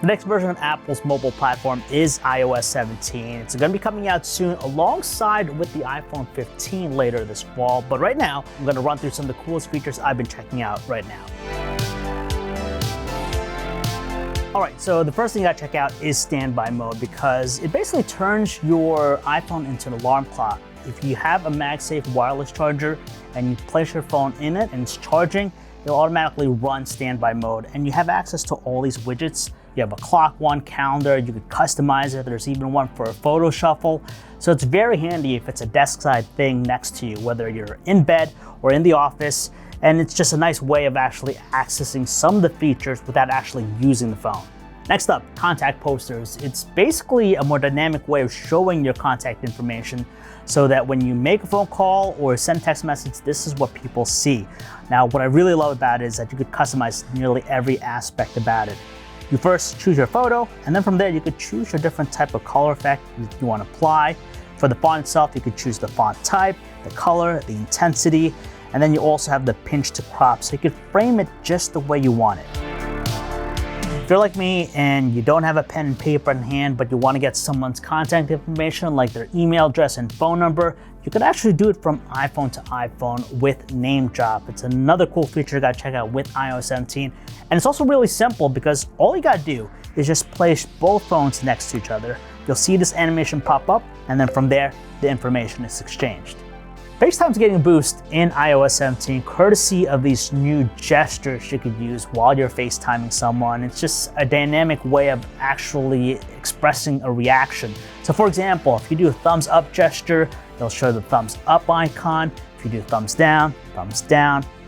The next version of Apple's mobile platform is iOS 17. It's going to be coming out soon alongside with the iPhone 15 later this fall. But right now, I'm going to run through some of the coolest features I've been checking out right now. All right, so the first thing you gotta check out is standby mode, because it basically turns your iPhone into an alarm clock. If you have a MagSafe wireless charger and you place your phone in it and it's charging, it'll automatically run standby mode, and you have access to all these widgets. You have a clock one, calendar, you could customize it. There's even one for a photo shuffle. So it's very handy if it's a desk side thing next to you, whether you're in bed or in the office. And it's just a nice way of actually accessing some of the features without actually using the phone. Next up, contact posters. It's basically a more dynamic way of showing your contact information so that when you make a phone call or send text message, this is what people see. Now, what I really love about it is that you could customize nearly every aspect about it. You first choose your photo, and then from there you could choose your different type of color effect you want to apply. For the font itself, you could choose the font type, the color, the intensity, and then you also have the pinch to crop, so you can frame it just the way you want it. If you're like me and you don't have a pen and paper in hand, but you want to get someone's contact information like their email address and phone number, you could actually do it from iPhone to iPhone with Name Drop. It's another cool feature you gotta check out with iOS 17. And it's also really simple because all you gotta do is just place both phones next to each other. You'll see this animation pop up, and then from there, the information is exchanged. FaceTime's getting a boost in iOS 17 courtesy of these new gestures you could use while you're FaceTiming someone. It's just a dynamic way of actually expressing a reaction. So for example, if you do a thumbs up gesture, it'll show the thumbs up icon. If you do thumbs down,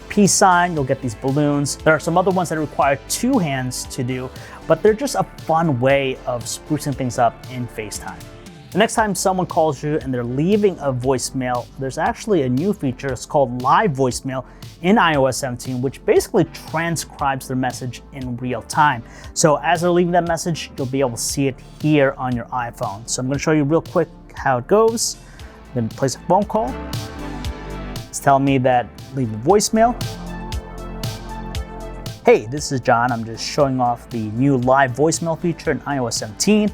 peace sign, you'll get these balloons. There are some other ones that require two hands to do, but they're just a fun way of sprucing things up in FaceTime. The next time someone calls you and they're leaving a voicemail, there's actually a new feature. It's called live voicemail in iOS 17, which basically transcribes their message in real time. So as they're leaving that message, you'll be able to see it here on your iPhone. So I'm going to show you real quick how it goes. I'm going to place a phone call. It's telling me that leave a voicemail. Hey, this is John. I'm just showing off the new live voicemail feature in iOS 17.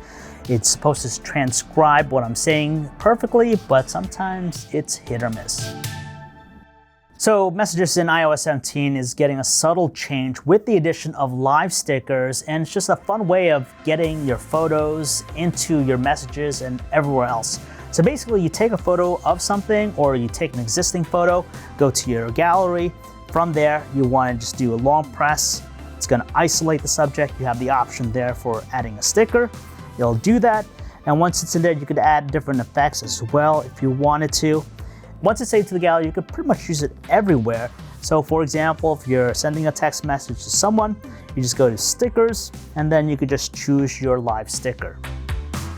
It's supposed to transcribe what I'm saying perfectly, but sometimes it's hit or miss. So Messages in iOS 17 is getting a subtle change with the addition of live stickers, and it's just a fun way of getting your photos into your messages and everywhere else. So basically you take a photo of something, or you take an existing photo, go to your gallery. From there, you want to just do a long press. It's going to isolate the subject. You have the option there for adding a sticker. You'll do that, and once it's in there, you could add different effects as well if you wanted to. Once it's saved to the gallery, you could pretty much use it everywhere. So for example, if you're sending a text message to someone, you just go to stickers, and then you could just choose your live sticker.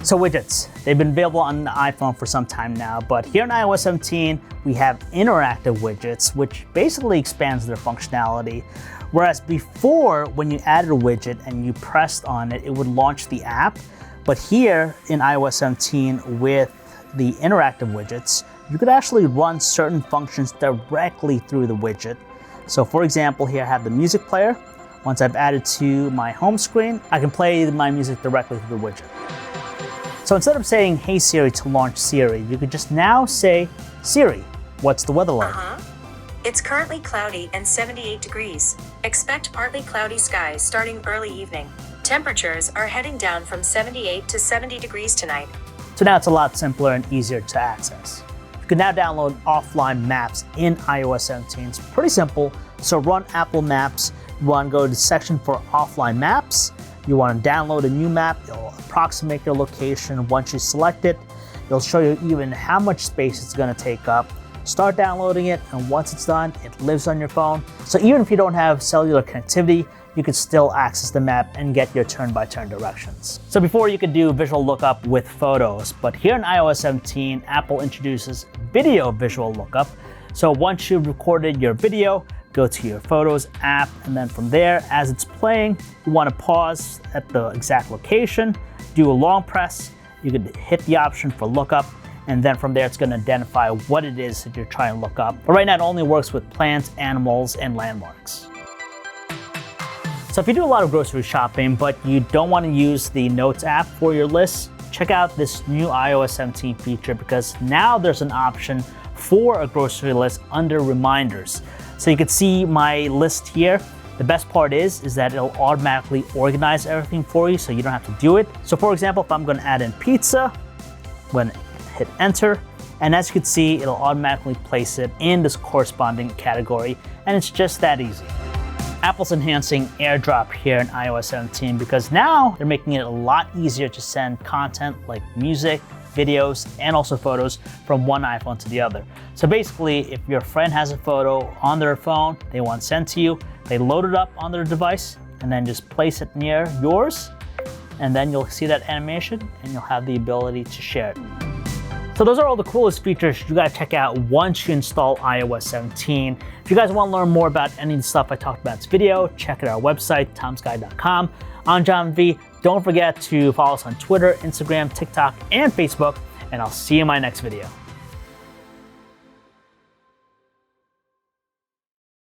So widgets, they've been available on the iPhone for some time now, but here in iOS 17, we have interactive widgets, which basically expands their functionality. Whereas before, when you added a widget and you pressed on it, it would launch the app. But here in iOS 17 with the interactive widgets, you could actually run certain functions directly through the widget. So for example, here I have the music player. Once I've added to my home screen, I can play my music directly through the widget. So instead of saying, "Hey Siri" to launch Siri, you could just now say, "Siri, what's the weather like?" It's currently cloudy and 78 degrees. Expect partly cloudy skies starting early evening. Temperatures are heading down from 78 to 70 degrees tonight. So now it's a lot simpler and easier to access. You can now download offline maps in iOS 17. It's pretty simple. So run Apple Maps. You want to go to the section for offline maps. You want to download a new map. It'll approximate your location. Once you select it, it'll show you even how much space it's going to take up. Start downloading it, and once it's done, it lives on your phone. So even if you don't have cellular connectivity, you can still access the map and get your turn-by-turn directions. So before you could do visual lookup with photos, but here in iOS 17, Apple introduces video visual lookup. So once you've recorded your video, go to your Photos app, and then from there, as it's playing, you want to pause at the exact location, do a long press, you could hit the option for lookup, and then from there it's going to identify what it is that you're trying to look up. But right now it only works with plants, animals, and landmarks. So if you do a lot of grocery shopping, but you don't want to use the Notes app for your lists, check out this new iOS 17 feature, because now there's an option for a grocery list under Reminders. So you can see my list here. The best part is that it'll automatically organize everything for you, so you don't have to do it. So for example, if I'm going to add in pizza, I'm going to hit enter, and as you can see, it'll automatically place it in this corresponding category, and it's just that easy. Apple's enhancing AirDrop here in iOS 17 because now they're making it a lot easier to send content like music, videos, and also photos from one iPhone to the other. So basically, if your friend has a photo on their phone they want sent to you, they load it up on their device and then just place it near yours, and then you'll see that animation and you'll have the ability to share it. So those are all the coolest features you gotta check out once you install iOS 17. If you guys wanna learn more about any of the stuff I talked about in this video, check out our website, tomsguide.com. I'm John V. Don't forget to follow us on Twitter, Instagram, TikTok, and Facebook, and I'll see you in my next video.